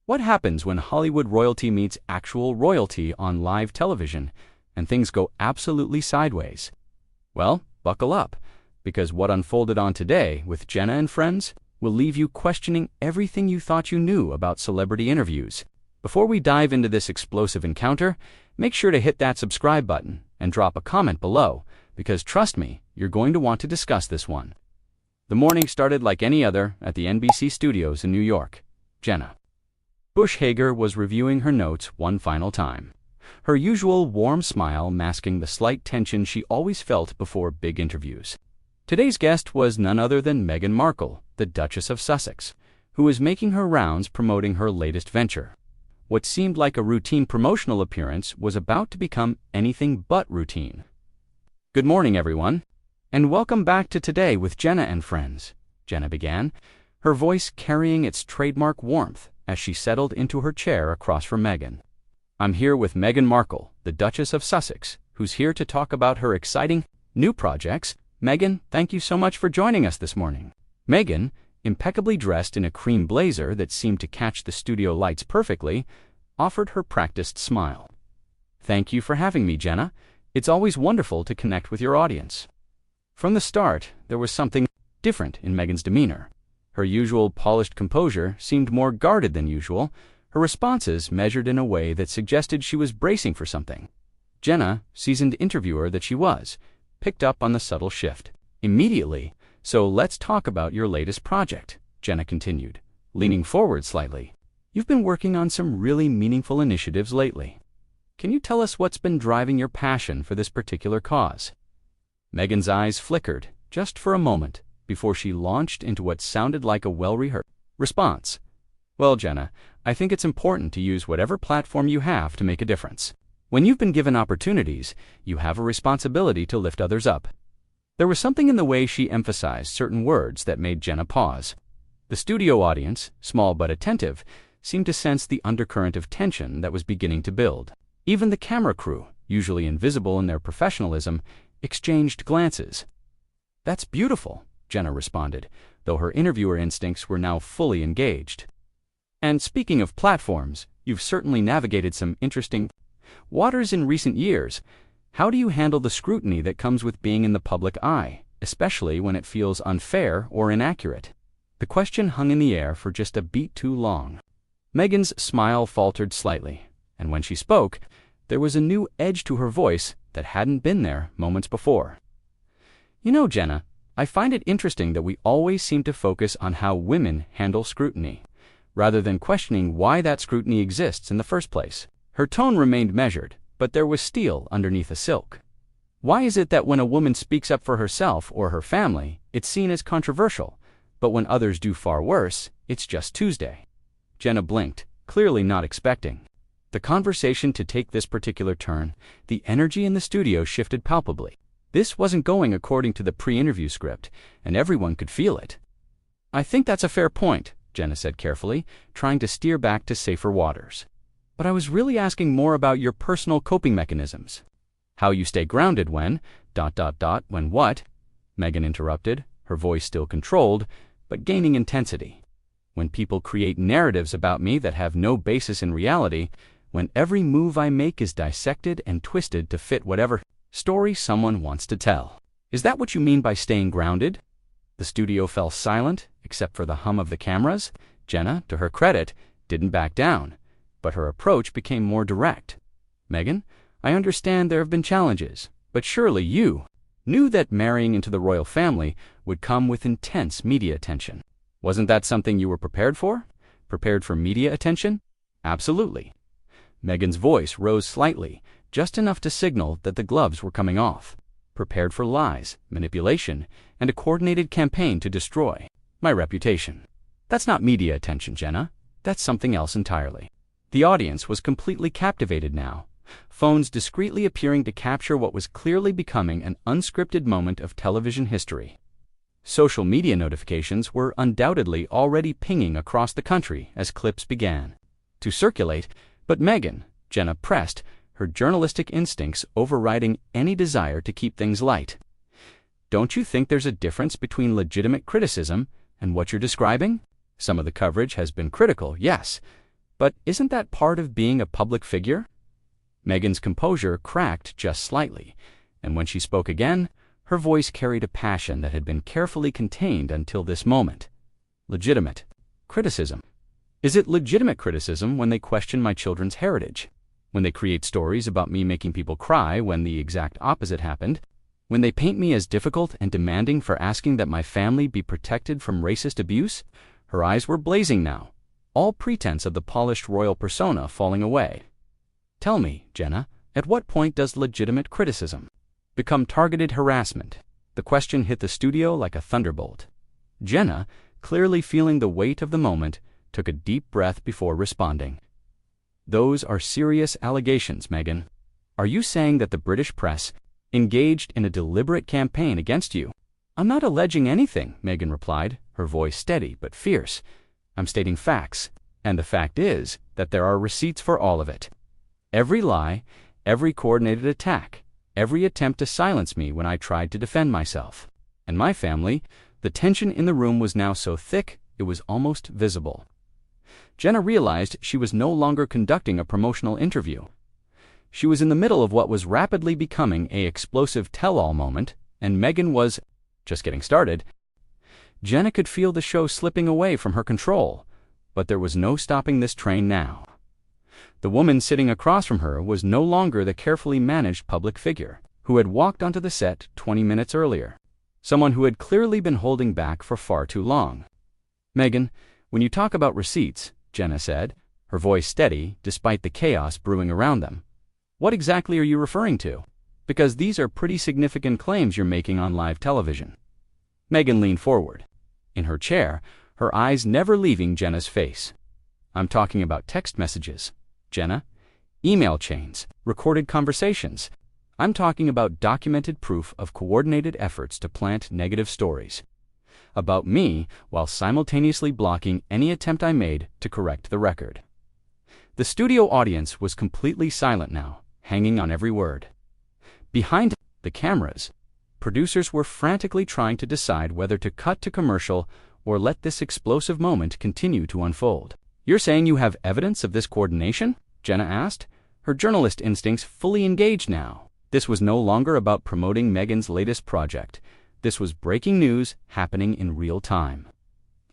What happens when Hollywood royalty meets actual royalty on live television and things go absolutely sideways? Well, buckle up, because what unfolded on Today with Jenna and Friends will leave you questioning everything you thought you knew about celebrity interviews. Before we dive into this explosive encounter, make sure to hit that subscribe button and drop a comment below, because trust me, you're going to want to discuss this one. The morning started like any other at the NBC studios in New York. Jenna Bush Hager was reviewing her notes one final time, her usual warm smile masking the slight tension she always felt before big interviews. Today's guest was none other than Meghan Markle, the Duchess of Sussex, who was making her rounds promoting her latest venture. What seemed like a routine promotional appearance was about to become anything but routine. Good morning, everyone, and welcome back to Today with Jenna and Friends, Jenna began, her voice carrying its trademark warmth as she settled into her chair across from Meghan. I'm here with Meghan Markle, the Duchess of Sussex, who's here to talk about her exciting new projects. Meghan, thank you so much for joining us this morning. Meghan, impeccably dressed in a cream blazer that seemed to catch the studio lights perfectly, offered her practiced smile. Thank you for having me, Jenna. It's always wonderful to connect with your audience. From the start, there was something different in Meghan's demeanor. Her usual polished composure seemed more guarded than usual, her responses measured in a way that suggested she was bracing for something. Jenna, seasoned interviewer that she was, picked up on the subtle shift. Immediately, so let's talk about your latest project, Jenna continued, leaning forward slightly. You've been working on some really meaningful initiatives lately. Can you tell us what's been driving your passion for this particular cause? Meghan's eyes flickered, just for a moment, before she launched into what sounded like a well-rehearsed response. Well, Jenna, I think it's important to use whatever platform you have to make a difference. When you've been given opportunities, you have a responsibility to lift others up. There was something in the way she emphasized certain words that made Jenna pause. The studio audience, small but attentive, seemed to sense the undercurrent of tension that was beginning to build. Even the camera crew, usually invisible in their professionalism, exchanged glances. That's beautiful, Jenna responded, though her interviewer instincts were now fully engaged. And speaking of platforms, you've certainly navigated some interesting waters in recent years. How do you handle the scrutiny that comes with being in the public eye, especially when it feels unfair or inaccurate? The question hung in the air for just a beat too long. Meghan's smile faltered slightly, and when she spoke, there was a new edge to her voice that hadn't been there moments before. You know, Jenna, I find it interesting that we always seem to focus on how women handle scrutiny, rather than questioning why that scrutiny exists in the first place. Her tone remained measured, but there was steel underneath the silk. Why is it that when a woman speaks up for herself or her family, it's seen as controversial, but when others do far worse, it's just Tuesday? Jenna blinked, clearly not expecting the conversation to take this particular turn. The energy in the studio shifted palpably. This wasn't going according to the pre-interview script, and everyone could feel it. I think that's a fair point, Jenna said carefully, trying to steer back to safer waters. But I was really asking more about your personal coping mechanisms. How you stay grounded when, when what? Meghan interrupted, her voice still controlled, but gaining intensity. When people create narratives about me that have no basis in reality, when every move I make is dissected and twisted to fit whatever story someone wants to tell. Is that what you mean by staying grounded? The studio fell silent, except for the hum of the cameras. Jenna, to her credit, didn't back down, but her approach became more direct. Meghan, I understand there have been challenges, but surely you knew that marrying into the royal family would come with intense media attention. Wasn't that something you were prepared for? Prepared for media attention? Absolutely. Meghan's voice rose slightly, just enough to signal that the gloves were coming off. Prepared for lies, manipulation, and a coordinated campaign to destroy my reputation. That's not media attention, Jenna. That's something else entirely. The audience was completely captivated now, phones discreetly appearing to capture what was clearly becoming an unscripted moment of television history. Social media notifications were undoubtedly already pinging across the country as clips began to circulate, but Meghan, Jenna pressed, her journalistic instincts overriding any desire to keep things light. Don't you think there's a difference between legitimate criticism and what you're describing? Some of the coverage has been critical, yes, But isn't that part of being a public figure? Meghan's composure cracked just slightly, and when she spoke again, her voice carried a passion that had been carefully contained until this moment. Legitimate criticism. Is it legitimate criticism when they question my children's heritage? When they create stories about me making people cry when the exact opposite happened? When they paint me as difficult and demanding for asking that my family be protected from racist abuse? Her eyes were blazing now, all pretense of the polished royal persona falling away. Tell me, Jenna, at what point does legitimate criticism become targeted harassment? The question hit the studio like a thunderbolt. Jenna, clearly feeling the weight of the moment, took a deep breath before responding. Those are serious allegations, Meghan. Are you saying that the British press engaged in a deliberate campaign against you? I'm not alleging anything, Meghan replied, her voice steady but fierce. I'm stating facts, and the fact is that there are receipts for all of it. Every lie, every coordinated attack, every attempt to silence me when I tried to defend myself. And my family, the tension in the room was now so thick it was almost visible. Jenna realized she was no longer conducting a promotional interview. She was in the middle of what was rapidly becoming an explosive tell-all moment, and Meghan was just getting started. Jenna could feel the show slipping away from her control, but there was no stopping this train now. The woman sitting across from her was no longer the carefully managed public figure who had walked onto the set 20 minutes earlier, someone who had clearly been holding back for far too long. Meghan, when you talk about receipts, Jenna said, her voice steady despite the chaos brewing around them, what exactly are you referring to? Because these are pretty significant claims you're making on live television. Meghan leaned forward, in her chair, her eyes never leaving Jenna's face. I'm talking about text messages, Jenna, email chains, recorded conversations. I'm talking about documented proof of coordinated efforts to plant negative stories about me while simultaneously blocking any attempt I made to correct the record. The studio audience was completely silent now, hanging on every word. Behind the cameras, producers were frantically trying to decide whether to cut to commercial or let this explosive moment continue to unfold. You're saying you have evidence of this coordination? Jenna asked, her journalist instincts fully engaged now. This was no longer about promoting Meghan's latest project. This was breaking news happening in real time.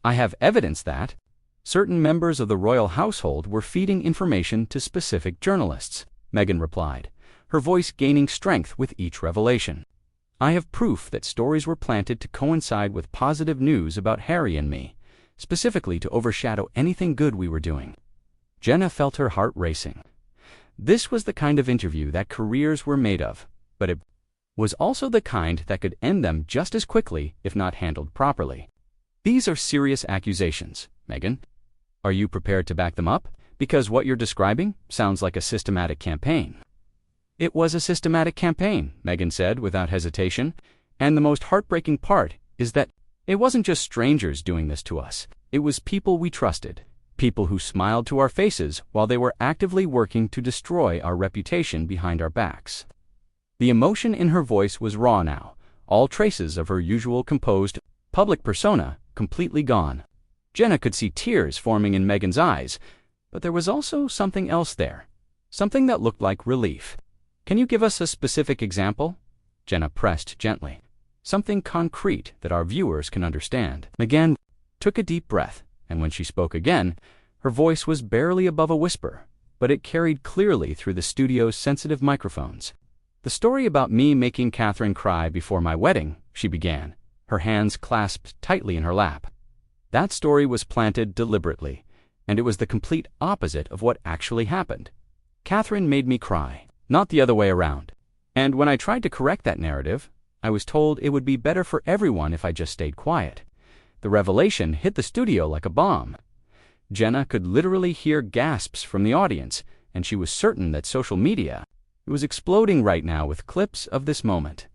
I have evidence that certain members of the royal household were feeding information to specific journalists, Meghan replied, her voice gaining strength with each revelation. I have proof that stories were planted to coincide with positive news about Harry and me, specifically to overshadow anything good we were doing. Jenna felt her heart racing. This was the kind of interview that careers were made of, but it was also the kind that could end them just as quickly if not handled properly. These are serious accusations, Meghan. Are you prepared to back them up? Because what you're describing sounds like a systematic campaign. It was a systematic campaign, Meghan said without hesitation, and the most heartbreaking part is that it wasn't just strangers doing this to us. It was people we trusted, people who smiled to our faces while they were actively working to destroy our reputation behind our backs. The emotion in her voice was raw now, all traces of her usual composed, public persona completely gone. Jenna could see tears forming in Meghan's eyes, but there was also something else there, something that looked like relief. Can you give us a specific example? Jenna pressed gently. Something concrete that our viewers can understand. Meghan took a deep breath, and when she spoke again, her voice was barely above a whisper, but it carried clearly through the studio's sensitive microphones. The story about me making Catherine cry before my wedding, she began, her hands clasped tightly in her lap. That story was planted deliberately, and it was the complete opposite of what actually happened. Catherine made me cry, not the other way around. And when I tried to correct that narrative, I was told it would be better for everyone if I just stayed quiet. The revelation hit the studio like a bomb. Jenna could literally hear gasps from the audience, and she was certain that social media was exploding right now with clips of this moment.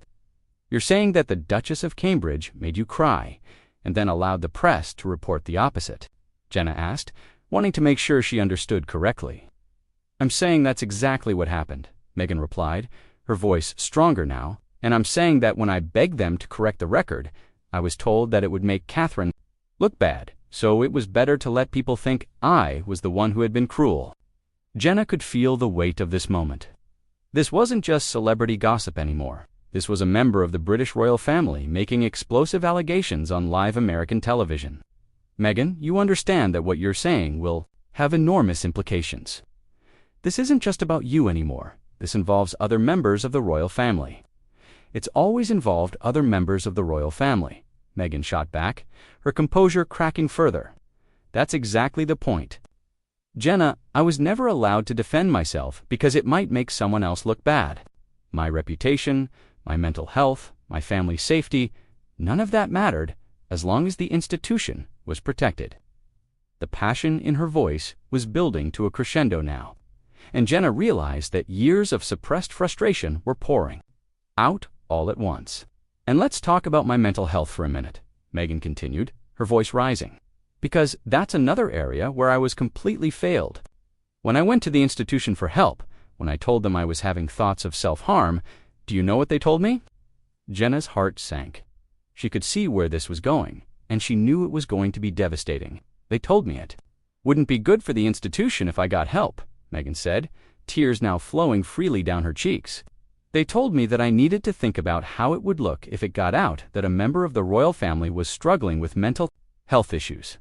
You're saying that the Duchess of Cambridge made you cry, and then allowed the press to report the opposite? Jenna asked, wanting to make sure she understood correctly. I'm saying that's exactly what happened, Meghan replied, her voice stronger now, and I'm saying that when I begged them to correct the record, I was told that it would make Catherine look bad so it was better to let people think I was the one who had been cruel. Jenna could feel the weight of this moment. This wasn't just celebrity gossip anymore. This was a member of the British royal family making explosive allegations on live American television. Meghan, you understand that what you're saying will have enormous implications. This isn't just about you anymore. This involves other members of the royal family. It's always involved other members of the royal family, Meghan shot back, her composure cracking further. That's exactly the point. Jenna, I was never allowed to defend myself because it might make someone else look bad. My reputation, my mental health, my family's safety, none of that mattered as long as the institution was protected. The passion in her voice was building to a crescendo now, and Jenna realized that years of suppressed frustration were pouring out all at once. And let's talk about my mental health for a minute, Meghan continued, her voice rising, because that's another area where I was completely failed. When I went to the institution for help, when I told them I was having thoughts of self-harm, do you know what they told me? Jenna's heart sank. She could see where this was going, and she knew it was going to be devastating. They told me it. Wouldn't be good for the institution if I got help, Meghan said, tears now flowing freely down her cheeks. They told me that I needed to think about how it would look if it got out that a member of the royal family was struggling with mental health issues.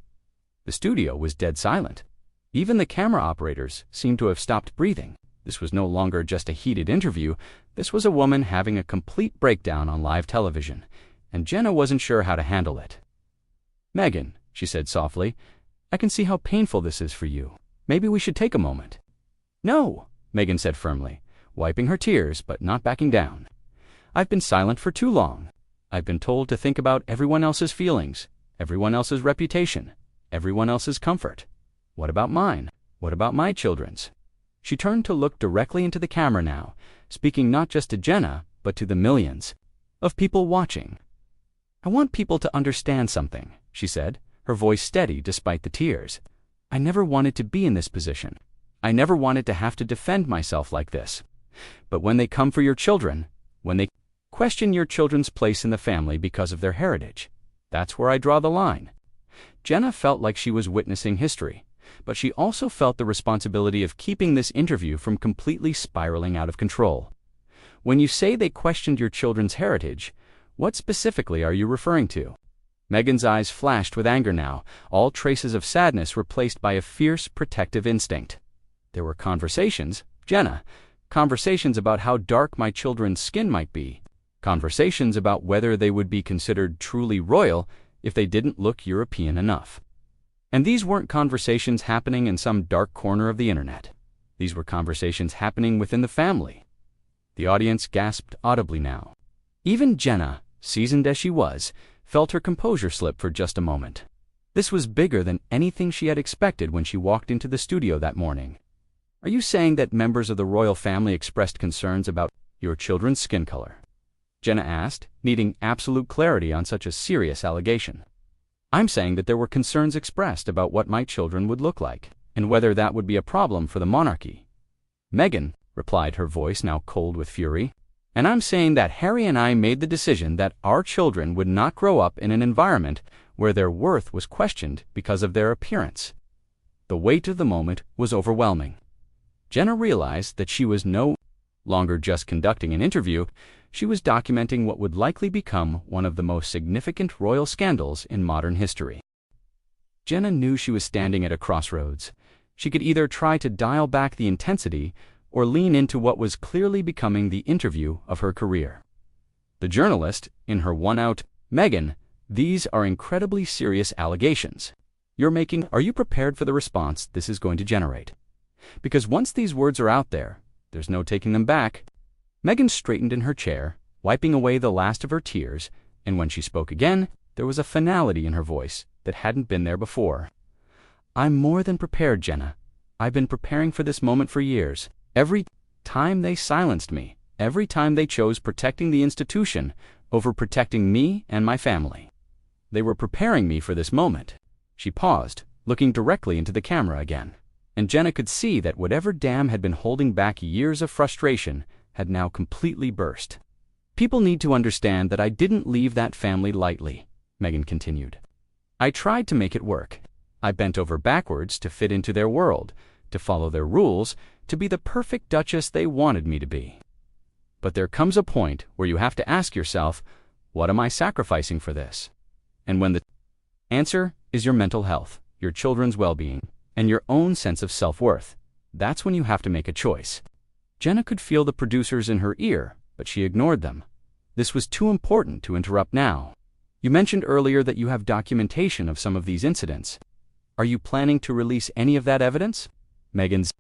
The studio was dead silent. Even the camera operators seemed to have stopped breathing. This was no longer just a heated interview. This was a woman having a complete breakdown on live television, and Jenna wasn't sure how to handle it. Meghan, she said softly, I can see how painful this is for you. Maybe we should take a moment. No, Meghan said firmly, wiping her tears but not backing down. I've been silent for too long. I've been told to think about everyone else's feelings, everyone else's reputation, everyone else's comfort. What about mine? What about my children's? She turned to look directly into the camera now, speaking not just to Jenna, but to the millions of people watching. I want people to understand something, she said, her voice steady despite the tears. I never wanted to be in this position. I never wanted to have to defend myself like this. But when they come for your children, when they question your children's place in the family because of their heritage, that's where I draw the line. Jenna felt like she was witnessing history, but she also felt the responsibility of keeping this interview from completely spiraling out of control. When you say they questioned your children's heritage, what specifically are you referring to? Meghan's eyes flashed with anger now, all traces of sadness replaced by a fierce protective instinct. There were conversations, Jenna, conversations about how dark my children's skin might be, conversations about whether they would be considered truly royal if they didn't look European enough. And these weren't conversations happening in some dark corner of the internet. These were conversations happening within the family. The audience gasped audibly now. Even Jenna, seasoned as she was, felt her composure slip for just a moment. This was bigger than anything she had expected when she walked into the studio that morning. Are you saying that members of the royal family expressed concerns about your children's skin color? Jenna asked, needing absolute clarity on such a serious allegation. I'm saying that there were concerns expressed about what my children would look like, and whether that would be a problem for the monarchy. Meghan, replied, her voice now cold with fury, and I'm saying that Harry and I made the decision that our children would not grow up in an environment where their worth was questioned because of their appearance. The weight of the moment was overwhelming. Jenna realized that she was no longer just conducting an interview, she was documenting what would likely become one of the most significant royal scandals in modern history. Jenna knew she was standing at a crossroads. She could either try to dial back the intensity or lean into what was clearly becoming the interview of her career. The journalist, in her one-out, Meghan, these are incredibly serious allegations. Are you prepared for the response this is going to generate? Because once these words are out there, there's no taking them back. Meghan straightened in her chair, wiping away the last of her tears, and when she spoke again, there was a finality in her voice that hadn't been there before. I'm more than prepared, Jenna. I've been preparing for this moment for years. Every time they silenced me, every time they chose protecting the institution over protecting me and my family. They were preparing me for this moment. She paused, looking directly into the camera again, and Jenna could see that whatever dam had been holding back years of frustration had now completely burst. People need to understand that I didn't leave that family lightly, Meghan continued. I tried to make it work. I bent over backwards to fit into their world, to follow their rules, to be the perfect duchess they wanted me to be. But there comes a point where you have to ask yourself, what am I sacrificing for this? And when the answer is your mental health, your children's well-being, and your own sense of self-worth, that's when you have to make a choice. Jenna could feel the producers in her ear, but she ignored them. This was too important to interrupt now. You mentioned earlier that you have documentation of some of these incidents. Are you planning to release any of that evidence? Meghan's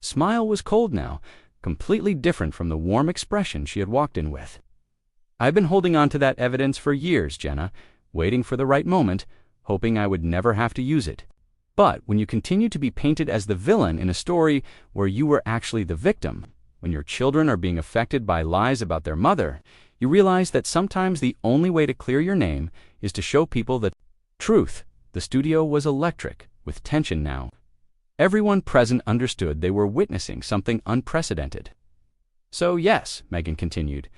smile was cold now, completely different from the warm expression she had walked in with. I've been holding on to that evidence for years, Jenna, waiting for the right moment, hoping I would never have to use it. But when you continue to be painted as the villain in a story where you were actually the victim, when your children are being affected by lies about their mother, you realize that sometimes the only way to clear your name is to show people the truth. The studio was electric, with tension now. Everyone present understood they were witnessing something unprecedented. So yes, Meghan continued,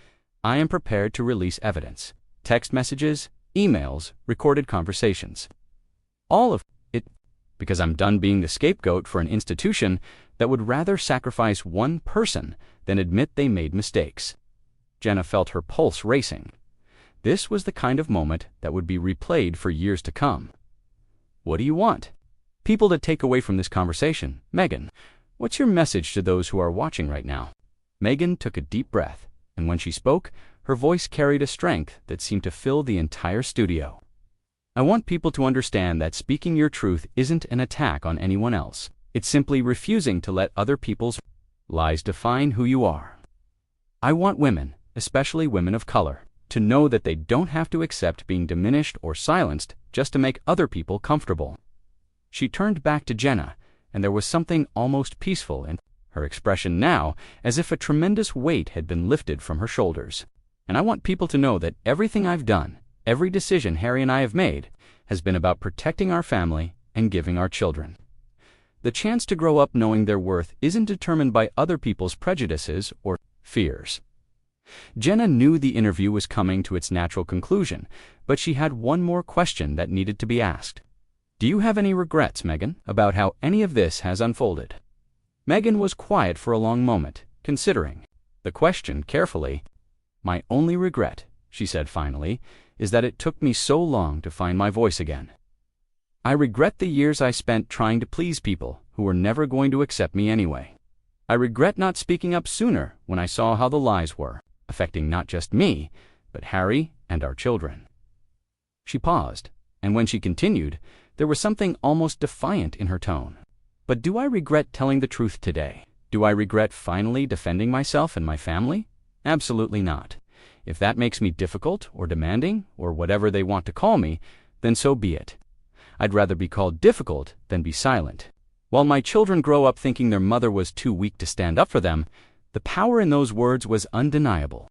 I am prepared to release evidence. Text messages, emails, recorded conversations. All of it, because I'm done being the scapegoat for an institution that would rather sacrifice one person than admit they made mistakes. Jenna felt her pulse racing. This was the kind of moment that would be replayed for years to come. What do you want people to take away from this conversation? Meghan, what's your message to those who are watching right now? Meghan took a deep breath, and when she spoke, her voice carried a strength that seemed to fill the entire studio. I want people to understand that speaking your truth isn't an attack on anyone else. It's simply refusing to let other people's lies define who you are. I want women, especially women of color, to know that they don't have to accept being diminished or silenced just to make other people comfortable. She turned back to Jenna, and there was something almost peaceful in her expression now, as if a tremendous weight had been lifted from her shoulders. And I want people to know that everything I've done, every decision Harry and I have made, has been about protecting our family and giving our children the chance to grow up knowing their worth isn't determined by other people's prejudices or fears. Jenna knew the interview was coming to its natural conclusion, but she had one more question that needed to be asked. Do you have any regrets, Meghan, about how any of this has unfolded? Meghan was quiet for a long moment, considering the question carefully. My only regret, she said finally, is that it took me so long to find my voice again. I regret the years I spent trying to please people who were never going to accept me anyway. I regret not speaking up sooner when I saw how the lies were, affecting not just me, but Harry and our children. She paused, and when she continued, there was something almost defiant in her tone. But do I regret telling the truth today? Do I regret finally defending myself and my family? Absolutely not. If that makes me difficult or demanding, or whatever they want to call me, then so be it. I'd rather be called difficult than be silent. While my children grow up thinking their mother was too weak to stand up for them, the power in those words was undeniable.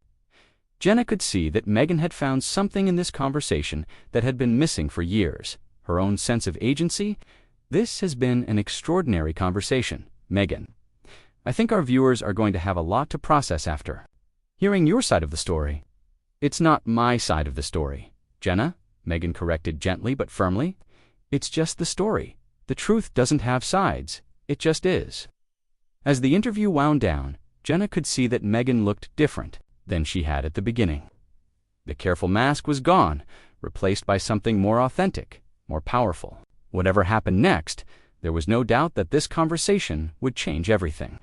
Jenna could see that Meghan had found something in this conversation that had been missing for years, her own sense of agency. This has been an extraordinary conversation, Meghan. I think our viewers are going to have a lot to process after hearing your side of the story. It's not my side of the story, Jenna, Meghan corrected gently but firmly. It's just the story. The truth doesn't have sides. It just is. As the interview wound down, Jenna could see that Meghan looked different than she had at the beginning. The careful mask was gone, replaced by something more authentic, more powerful. Whatever happened next, there was no doubt that this conversation would change everything.